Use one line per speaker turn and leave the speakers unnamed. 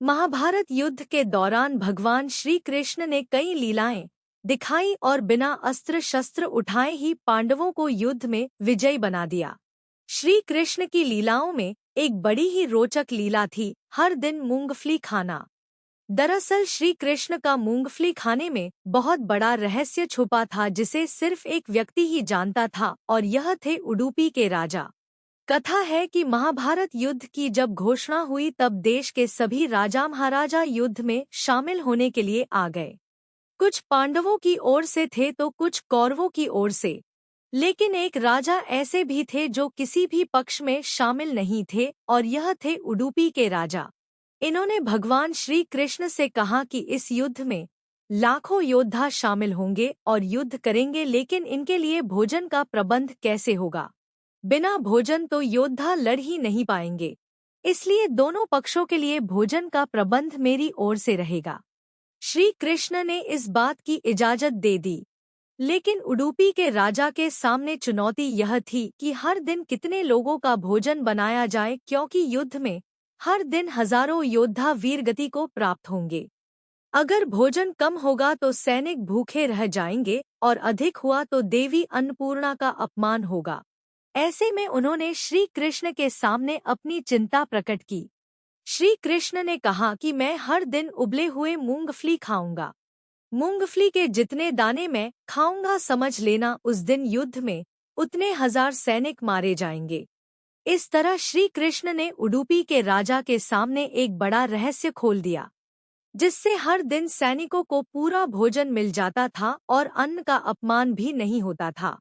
महाभारत युद्ध के दौरान भगवान श्री कृष्ण ने कई लीलाएं दिखाई और बिना अस्त्र शस्त्र उठाए ही पांडवों को युद्ध में विजयी बना दिया। श्री कृष्ण की लीलाओं में एक बड़ी ही रोचक लीला थी, हर दिन मूंगफली खाना। दरअसल श्री कृष्ण का मूंगफली खाने में बहुत बड़ा रहस्य छुपा था, जिसे सिर्फ एक व्यक्ति ही जानता था, और यह थे उडुपी के राजा। कथा है कि महाभारत युद्ध की जब घोषणा हुई तब देश के सभी राजा महाराजा युद्ध में शामिल होने के लिए आ गए। कुछ पांडवों की ओर से थे तो कुछ कौरवों की ओर से, लेकिन एक राजा ऐसे भी थे जो किसी भी पक्ष में शामिल नहीं थे, और यह थे उडुपी के राजा। इन्होंने भगवान श्री कृष्ण से कहा कि इस युद्ध में लाखों योद्धा शामिल होंगे और युद्ध करेंगे, लेकिन इनके लिए भोजन का प्रबंध कैसे होगा? बिना भोजन तो योद्धा लड़ ही नहीं पाएंगे, इसलिए दोनों पक्षों के लिए भोजन का प्रबंध मेरी ओर से रहेगा। श्री कृष्ण ने इस बात की इजाजत दे दी, लेकिन उडुपी के राजा के सामने चुनौती यह थी कि हर दिन कितने लोगों का भोजन बनाया जाए, क्योंकि युद्ध में हर दिन हजारों योद्धा वीरगति को प्राप्त होंगे। अगर भोजन कम होगा तो सैनिक भूखे रह जाएंगे, और अधिक हुआ तो देवी अन्नपूर्णा का अपमान होगा। ऐसे में उन्होंने श्री कृष्ण के सामने अपनी चिंता प्रकट की। श्री कृष्ण ने कहा कि मैं हर दिन उबले हुए मूंगफली खाऊंगा। मूंगफली के जितने दाने मैं खाऊंगा, समझ लेना उस दिन युद्ध में उतने हजार सैनिक मारे जाएंगे। इस तरह श्री कृष्ण ने उडुपी के राजा के सामने एक बड़ा रहस्य खोल दिया, जिससे हर दिन सैनिकों को पूरा भोजन मिल जाता था और अन्न का अपमान भी नहीं होता था।